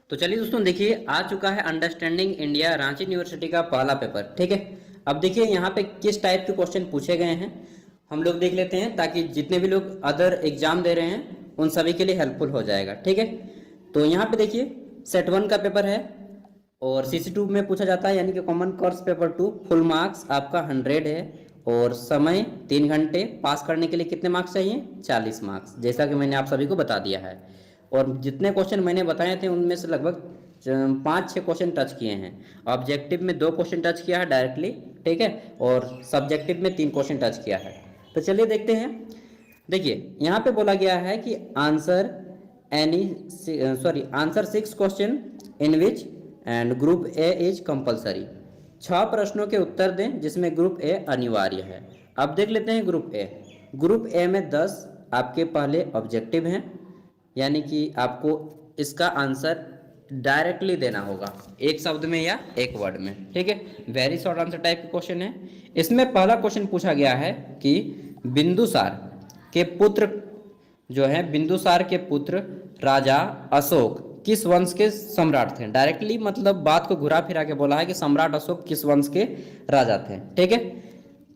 तो चलिए दोस्तों देखिए आ चुका है अंडरस्टैंडिंग इंडिया रांची यूनिवर्सिटी का पहला पेपर। ठीक है, अब देखिए यहाँ पे किस टाइप के क्वेश्चन पूछे गए हैं हम लोग देख लेते हैं, ताकि जितने भी लोग अदर एग्जाम दे रहे हैं उन सभी के लिए हेल्पफुल हो जाएगा। ठीक है, तो यहाँ पे देखिए सेट 1 का पेपर है और CC2 में पूछा जाता है, यानी कि common course paper 2। Full marks आपका 100 है और समय 3 घंटे। पास करने के लिए कितने मार्क्स चाहिए? 40 मार्क्स, जैसा कि मैंने आप सभी को बता दिया है। और जितने क्वेश्चन मैंने बताए थे उनमें से लगभग 5-6 क्वेश्चन टच किए हैं। ऑब्जेक्टिव में 2 क्वेश्चन टच किया है डायरेक्टली, ठीक है, और सब्जेक्टिव में 3 क्वेश्चन टच किया है। तो चलिए देखते हैं। देखिए यहाँ पे बोला गया है कि answer answer 6 question in which and group A is compulsory. 6 प्रश्नों के उत्तर दें जिसमें ग्रुप ए अनिवार्य है। अब देख लेते हैं ग्रुप ए। ग्रुप ए में 10 आपके पहले ऑब्जेक्टिव हैं, यानी कि आपको इसका आंसर डायरेक्टली देना होगा, एक शब्द में या एक वर्ड में। ठीक है, वेरी शॉर्ट आंसर टाइप के क्वेश्चन है। इसमें पहला क्वेश्चन पूछा गया है कि बिंदुसार के पुत्र जो है, बिंदुसार के पुत्र राजा अशोक किस वंश के सम्राट थे। डायरेक्टली मतलब बात को घुरा फिरा के बोला है कि सम्राट अशोक किस वंश के राजा थे। ठीक है,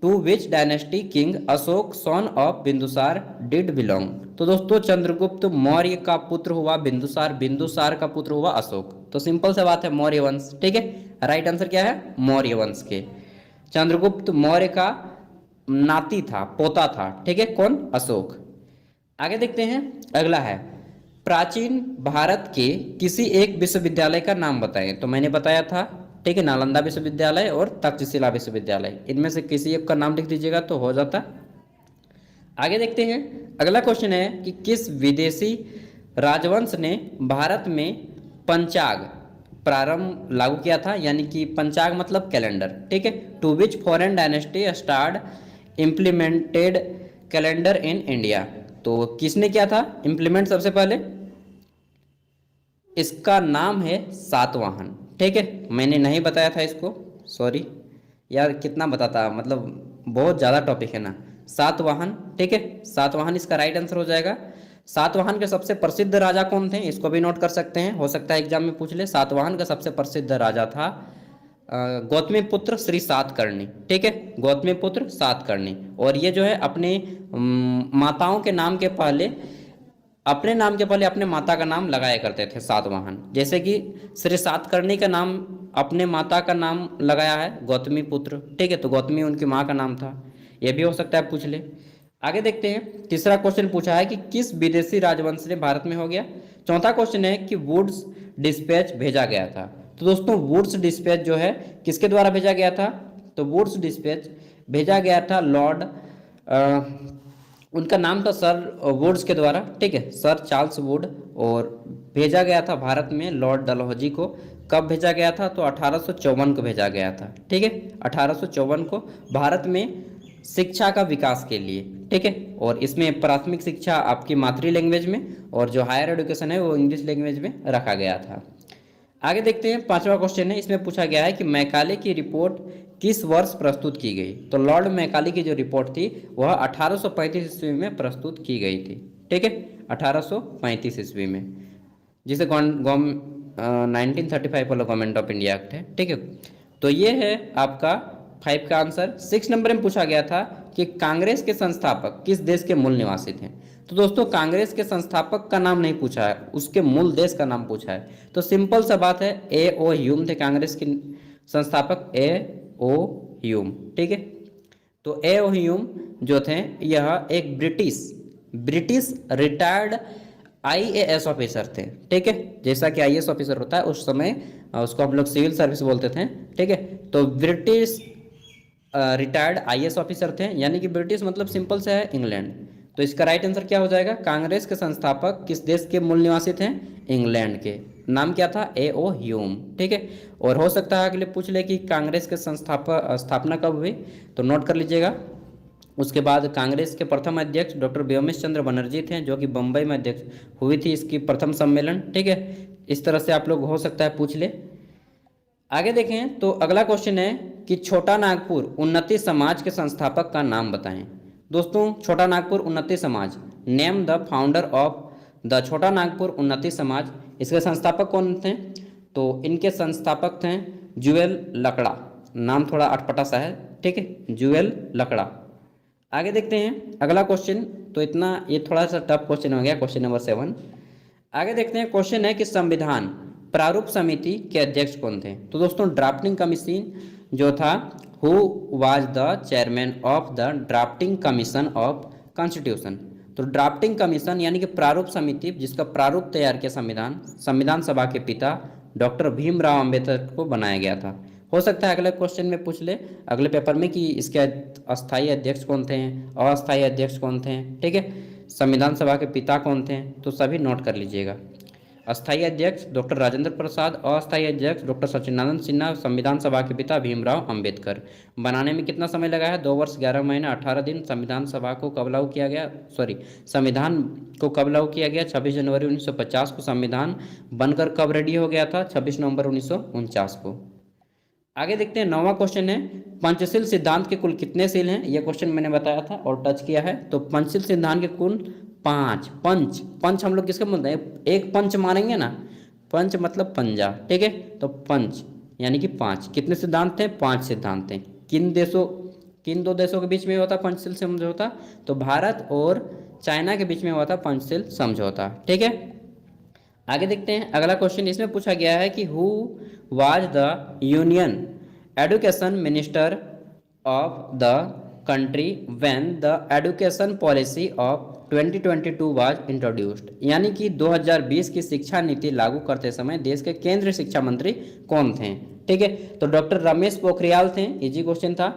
to which dynasty king Ashoka son of Bindusara did belong. तो दोस्तों चंद्रगुप्त मौर्य का पुत्र हुआ बिंदुसार, बिंदुसार का पुत्र हुआ अशोक। तो सिंपल सा बात है, मौर्य वंश। ठीक है, राइट आंसर क्या है? मौर्य वंश के। चंद्रगुप्त मौर्य का नाती था, पोता था। ठीक है, कौन? अशोक। आगे देखते हैं, अगला है प्राचीन भारत के किसी एक विश्वविद्यालय का नाम बताएं। तो मैंने बताया था, ठीक है, नालंदा विश्वविद्यालय और तक्षशिला विश्वविद्यालय, इनमें से किसी एक का नाम लिख दीजिएगा तो हो जाता। आगे देखते हैं, अगला क्वेश्चन है कि किस विदेशी राजवंश ने भारत में पंचांग प्रारंभ लागू किया था, यानी कि पंचांग मतलब कैलेंडर। ठीक है, to which foreign dynasty start implemented calendar in India. तो किसने किया था इंप्लीमेंट सबसे पहले? इसका नाम है सातवाहन। ठीक है, मैंने नहीं बताया था इसको, सॉरी यार, कितना बताता, मतलब बहुत ज़्यादा टॉपिक है ना। सातवाहन, ठीक है, सातवाहन इसका राइट आंसर हो जाएगा। सातवाहन के सबसे प्रसिद्ध राजा कौन थे, इसको भी नोट कर सकते हैं, हो सकता है एग्जाम में पूछ ले। सातवाहन का सबसे प्रसिद्ध राजा था गौतमीपुत्र श्री सातकर्णी। ठीक है, गौतमीपुत्र सातकर्णी। और ये जो है अपने माताओं के नाम के पहले, अपने नाम के पहले अपने माता का नाम लगाया करते थे सातवाहन। जैसे कि श्री सातकर्णी का नाम अपने माता का नाम लगाया है गौतमीपुत्र। ठीक है, तो गौतमी उनकी माँ का नाम था, ये भी हो सकता है पूछ ले। आगे देखते हैं, तीसरा क्वेश्चन पूछा है कि किस विदेशी राजवंश ने भारत में हो गया। चौथा क्वेश्चन है कि वुड्स डिस्पैच भेजा गया था। तो दोस्तों वुड्स डिस्पैच जो है किसके द्वारा भेजा गया था? तो वुड्स डिस्पैच भेजा गया था लॉर्ड, उनका नाम था सर वुड्स के द्वारा। ठीक है, सर चार्ल्स वुड, और भेजा गया था भारत में लॉर्ड डलहौजी को। कब भेजा गया था? तो 1854 को भेजा गया था। ठीक है, 1854 को भारत में शिक्षा का विकास के लिए। ठीक है, और इसमें प्राथमिक शिक्षा आपकी मातृ लैंग्वेज में और जो हायर एजुकेशन है वो इंग्लिश लैंग्वेज में रखा गया था। आगे देखते हैं, पांचवा क्वेश्चन है, इसमें पूछा गया है कि मैकाले की रिपोर्ट किस वर्ष प्रस्तुत की गई। तो लॉर्ड मैकाले की जो रिपोर्ट थी वह 1835 ईस्वी में प्रस्तुत की गई थी। ठीक है, 1835 ईस्वी में, जिसे 1935 वाला गवर्नमेंट ऑफ इंडिया एक्ट है। ठीक है, तो ये है आपका 5 का आंसर। 6 नंबर में पूछा गया था कि कांग्रेस के संस्थापक किस देश के मूल निवासी थे। तो दोस्तों कांग्रेस के संस्थापक का नाम नहीं पूछा है, उसके मूल देश का नाम पूछा है। तो सिंपल सा बात है, A.O. ह्यूम थे कांग्रेस के संस्थापक, A.O. ह्यूम। ठीक है, तो A.O. ह्यूम जो थे यह एक ब्रिटिश रिटायर्ड IAS ऑफिसर थे। ठीक है, जैसा कि IAS ऑफिसर होता है उस समय उसको हम लोग सिविल सर्विस बोलते थे। ठीक है, तो ब्रिटिश रिटायर्ड IAS ऑफिसर थे, यानी कि ब्रिटिश मतलब सिंपल से है इंग्लैंड। तो इसका राइट आंसर क्या हो जाएगा? कांग्रेस के संस्थापक किस देश के मूल निवासी थे? इंग्लैंड के। नाम क्या था? A.O. ह्यूम। ठीक है, और हो सकता है अगले पूछ ले कि कांग्रेस के स्थापना कब हुई, तो नोट कर लीजिएगा। उसके बाद कांग्रेस के प्रथम अध्यक्ष डॉक्टर व्योमेश चंद्र बनर्जी थे, जो कि बम्बई में अध्यक्ष हुई थी इसकी प्रथम सम्मेलन। ठीक है, इस तरह से आप लोग हो सकता है पूछ ले। आगे देखें तो अगला क्वेश्चन है कि छोटा नागपुर उन्नति समाज के संस्थापक का नाम बताएं। दोस्तों छोटा नागपुर उन्नति समाज, name the founder of the छोटा नागपुर उन्नति समाज, इसके संस्थापक कौन थे? तो इनके संस्थापक थे जुएल लकड़ा, नाम थोड़ा अटपटा सा है, ठीक है, जुएल लकड़ा। आगे देखते हैं अगला क्वेश्चन। तो इतना ये थोड़ा सा टफ क्वेश्चन हो गया, क्वेश्चन नंबर 7। आगे देखते हैं, क्वेश्चन है कि संविधान प्रारूप समिति के अध्यक्ष कौन थे? तो दोस्तों ड्राफ्टिंग कमीशन जो था, who was the chairman of the drafting commission of constitution. तो ड्राफ्टिंग कमीशन यानी कि प्रारूप समिति जिसका प्रारूप तैयार किया संविधान सभा के पिता डॉक्टर भीमराव अंबेडकर को बनाया गया था। हो सकता है अगले क्वेश्चन में पूछ ले अगले पेपर में कि इसके अस्थायी अध्यक्ष कौन थे, अस्थायी अध्यक्ष कौन थे, ठीक है, संविधान सभा के पिता कौन थे, तो सभी नोट कर लीजिएगा। अस्थायी अध्यक्ष डॉक्टर राजेंद्र प्रसाद, अस्थायी अध्यक्ष डॉक्टर सच्चिदानंद सिन्हा, संविधान सभा के पिता भीमराव अंबेडकर। बनाने में कितना समय लगा है? 2 वर्ष 11 महीने 18 दिन। संविधान सभा को कब लागू किया गया, संविधान को कब लागू किया गया? 26 जनवरी 1950 को। संविधान बनकर कब रेडी हो गया था? 26 नवंबर 1949 को। आगे देखते हैं 9वां क्वेश्चन है, पंचशील सिद्धांत के कुल कितने शील हैं? यह क्वेश्चन मैंने बताया था और टच किया है। तो पंचशील सिद्धांत के कुल 5। पंच हम लोग किसके बोलते हैं? एक पंच मानेंगे ना, पंच मतलब पंजा, ठीक है, तो पंच यानी कि 5। कितने सिद्धांत थे? 5 सिद्धांत थे। किन दो देशों के बीच में हुआ था पंचशील समझौता? तो भारत और चाइना के बीच में हुआ था पंचशील समझौता, ठीक है। आगे देखते हैं अगला क्वेश्चन। इसमें पूछा गया है कि who was the union education minister of the country when the education policy of 2022 was introduced. यानी कि 2020 की शिक्षा नीति लागू करते समय देश के केंद्रीय शिक्षा मंत्री कौन थे? ठीक है, तो डॉक्टर रमेश पोखरियाल थे। इजी क्वेश्चन था।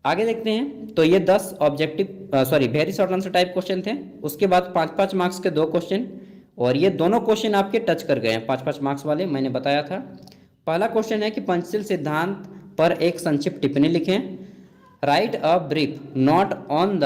आगे देखते हैं, तो ये 10 objective very short answer type question थे। उसके बाद 5-5 मार्क्स के 2 क्वेश्चन, और ये दोनों क्वेश्चन आपके टच कर गए हैं 5-5 मार्क्स वाले, मैंने बताया था। पहला क्वेश्चन है कि पंचशील सिद्धांत पर एक संक्षिप्त टिप्पणी लिखें। Right a brief note on the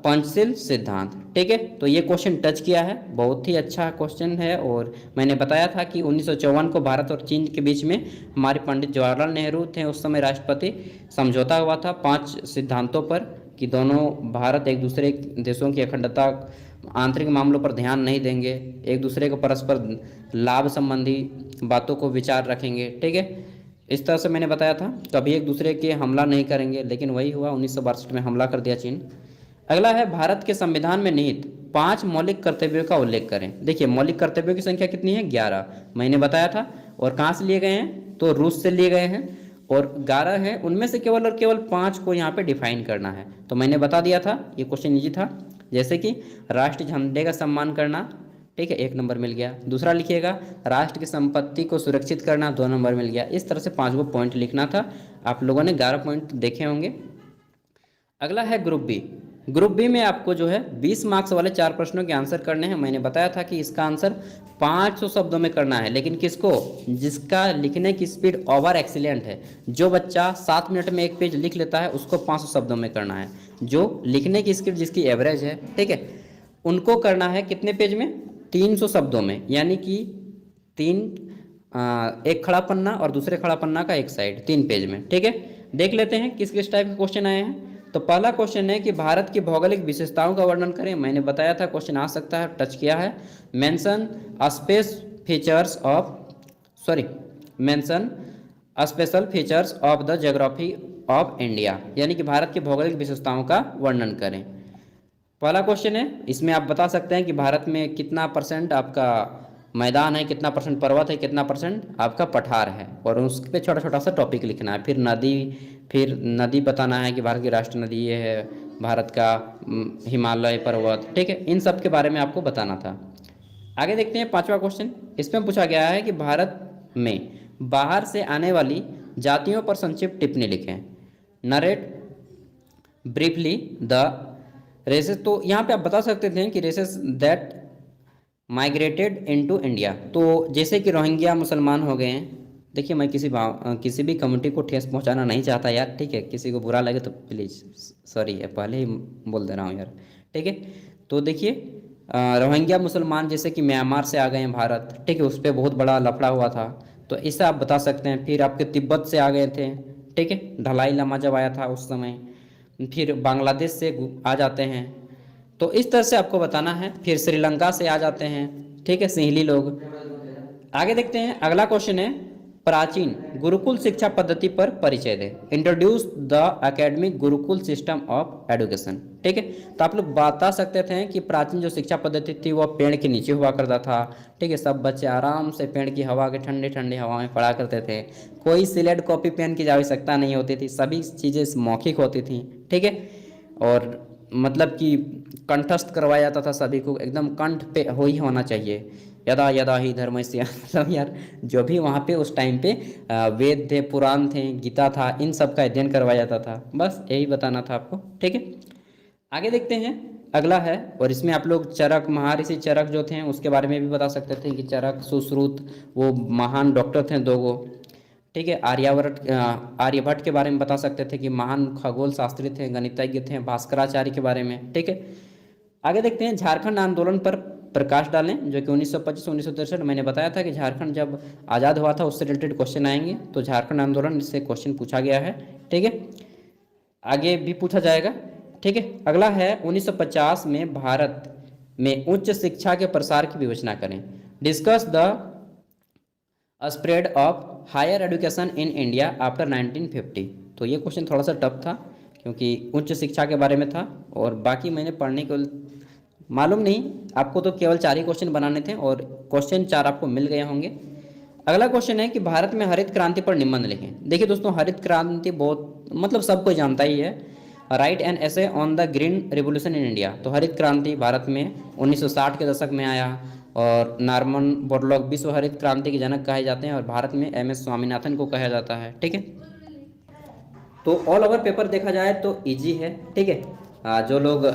Panchsheel सिद्धांत, ठीक है, तो ये क्वेश्चन टच किया है, बहुत ही अच्छा क्वेश्चन है। और मैंने बताया था कि 1954 को भारत और चीन के बीच में हमारे पंडित जवाहरलाल नेहरू थे उस समय राष्ट्रपति, समझौता हुआ था 5 सिद्धांतों पर कि दोनों भारत एक दूसरे देशों की अखंडता, आंतरिक मामलों पर ध्यान नहीं देंगे, एक दूसरे को परस्पर लाभ संबंधी बातों को विचार रखेंगे, ठीक है, इस तरह से मैंने बताया था। कभी एक दूसरे के हमला नहीं करेंगे, लेकिन वही हुआ, 1962 में हमला कर दिया चीन। अगला है भारत के संविधान में निहित 5 मौलिक कर्तव्यों का उल्लेख करें। देखिए मौलिक कर्तव्यों की संख्या कितनी है? 11, मैंने बताया था। और कहाँ से लिए गए हैं? तो रूस से लिए गए हैं, और 11 है, उनमें से केवल और केवल 5 को यहाँ पे डिफाइन करना है। तो मैंने बता दिया था, ये क्वेश्चन इजी था। जैसे कि राष्ट्रीय झंडे का सम्मान करना, ठीक है, 1 नंबर मिल गया। दूसरा लिखिएगा राष्ट्र की संपत्ति को सुरक्षित करना, 2 नंबर मिल गया। इस तरह से 5 गो पॉइंट लिखना था। आप लोगों ने 11 पॉइंट देखे होंगे। अगला है ग्रुप बी। ग्रुप बी में आपको जो है 20 मार्क्स वाले 4 प्रश्नों के आंसर करने हैं। मैंने बताया था कि इसका आंसर 500 शब्दों में करना है, लेकिन किसको? जिसका लिखने की स्पीड ओवर एक्सीलेंट है। जो बच्चा 7 मिनट में 1 पेज लिख लेता है उसको 500 शब्दों में करना है। जो लिखने की स्पीड जिसकी एवरेज है, ठीक है, उनको करना है कितने पेज में? 300 शब्दों में, यानी कि एक खड़ा पन्ना और दूसरे खड़ा पन्ना का एक साइड, 3 पेज में, ठीक है। देख लेते हैं किस किस टाइप के क्वेश्चन आए हैं। तो पहला क्वेश्चन है कि भारत की भौगोलिक विशेषताओं का वर्णन करें। मैंने बताया था क्वेश्चन आ सकता है, टच किया है। Mention special features of the geography of India, यानी कि भारत की भौगोलिक विशेषताओं का वर्णन करें। पहला क्वेश्चन है, इसमें आप बता सकते हैं कि भारत में कितना % आपका मैदान है, कितना % पर्वत है, कितना % आपका पठार है, और उस पर छोटा छोटा सा टॉपिक लिखना है। फिर नदी बताना है कि भारत की राष्ट्रीय नदी ये है, भारत का हिमालय पर्वत, ठीक है, इन सब के बारे में आपको बताना था। आगे देखते हैं 5वां क्वेश्चन। इसमें पूछा गया है कि भारत में बाहर से आने वाली जातियों पर संक्षिप्त टिप्पणी लिखें। नरेट ब्रीफली द रेसेस, तो यहाँ पे आप बता सकते थे कि races that migrated into India, तो जैसे कि रोहिंग्या मुसलमान हो गए हैं। देखिए मैं किसी भी कम्युनिटी को ठेस पहुंचाना नहीं चाहता यार, ठीक है, किसी को बुरा लगे तो प्लीज़ सॉरी है, पहले ही बोल दे रहा हूँ यार, ठीक है। तो देखिए रोहिंग्या मुसलमान जैसे कि म्यांमार से आ गए हैं भारत, ठीक है, उस पर बहुत बड़ा लफड़ा हुआ था, तो इसे आप बता सकते हैं। फिर आपके तिब्बत से आ गए थे, ठीक है, ढलाई लामा जब आया था उस समय। फिर बांग्लादेश से आ जाते हैं। तो इस तरह से आपको बताना है। फिर श्रीलंका से आ जाते हैं, ठीक है, सिंहली लोग। आगे देखते हैं, अगला क्वेश्चन है, प्राचीन गुरुकुल शिक्षा पद्धति पर परिचय दें। Introduce the academic Gurukul system of education, ठीक है। तो आप लोग बता सकते थे कि प्राचीन जो शिक्षा पद्धति थी वह पेड़ के नीचे हुआ करता था, ठीक है। सब बच्चे आराम से पेड़ की हवा के ठंडे ठंडे हवा में पढ़ा करते थे। कोई सिलेट कॉपी पेन की आवश्यकता नहीं होती थी, सभी चीज़ें मौखिक होती थी, ठीक है। और मतलब कि कंठस्थ करवाया जाता था सभी को, एकदम कंठ पे हो ही होना चाहिए। यदा यदा ही धर्मस्य मतलब यार जो भी वहाँ पे उस टाइम पे वेद थे, पुराण थे, गीता था, इन सब का अध्ययन करवाया जाता था। बस यही बताना था आपको, ठीक है। आगे देखते हैं, अगला है, और इसमें आप लोग चरक, महर्षि चरक जो थे उसके बारे में भी बता सकते थे कि चरक, सुश्रुत, वो महान डॉक्टर थे दो गो, ठीक है। आर्यभट्ट के बारे में बता सकते थे कि महान खगोल शास्त्री थे, गणितज्ञ थे। भास्कराचार्य के बारे में, ठीक है। आगे देखते हैं, झारखंड आंदोलन पर प्रकाश डालें, जो कि 1925-1963, मैंने बताया था कि झारखंड जब आज़ाद हुआ था उससे रिलेटेड क्वेश्चन आएंगे, तो झारखंड आंदोलन से क्वेश्चन पूछा गया है, ठीक है। आगे भी पूछा जाएगा, ठीक है। अगला है, 1950 में भारत में उच्च शिक्षा के प्रसार की विवेचना करें। Discuss the spread of higher education in India after 1950। तो ये क्वेश्चन थोड़ा सा टफ था क्योंकि उच्च शिक्षा के बारे में था, और बाकी मैंने पढ़ने को मालूम नहीं, आपको तो केवल 4 ही क्वेश्चन बनाने थे और क्वेश्चन 4 आपको मिल गए होंगे। अगला क्वेश्चन है कि भारत में हरित क्रांति पर निबंध लिखें। देखिए दोस्तों, हरित क्रांति बहुत मतलब सब कोई जानता ही है। Right an essay on the green revolution in India. तो हरित क्रांति भारत में 1960 के दशक में आया, और नॉर्मन बोरलॉग विश्व हरित क्रांति के जनक कहे जाते हैं, और भारत में एम.एस. स्वामीनाथन को कहा जाता है, ठीक है। तो ऑल ओवर पेपर देखा जाए तो इजी है, ठीक है। जो लोग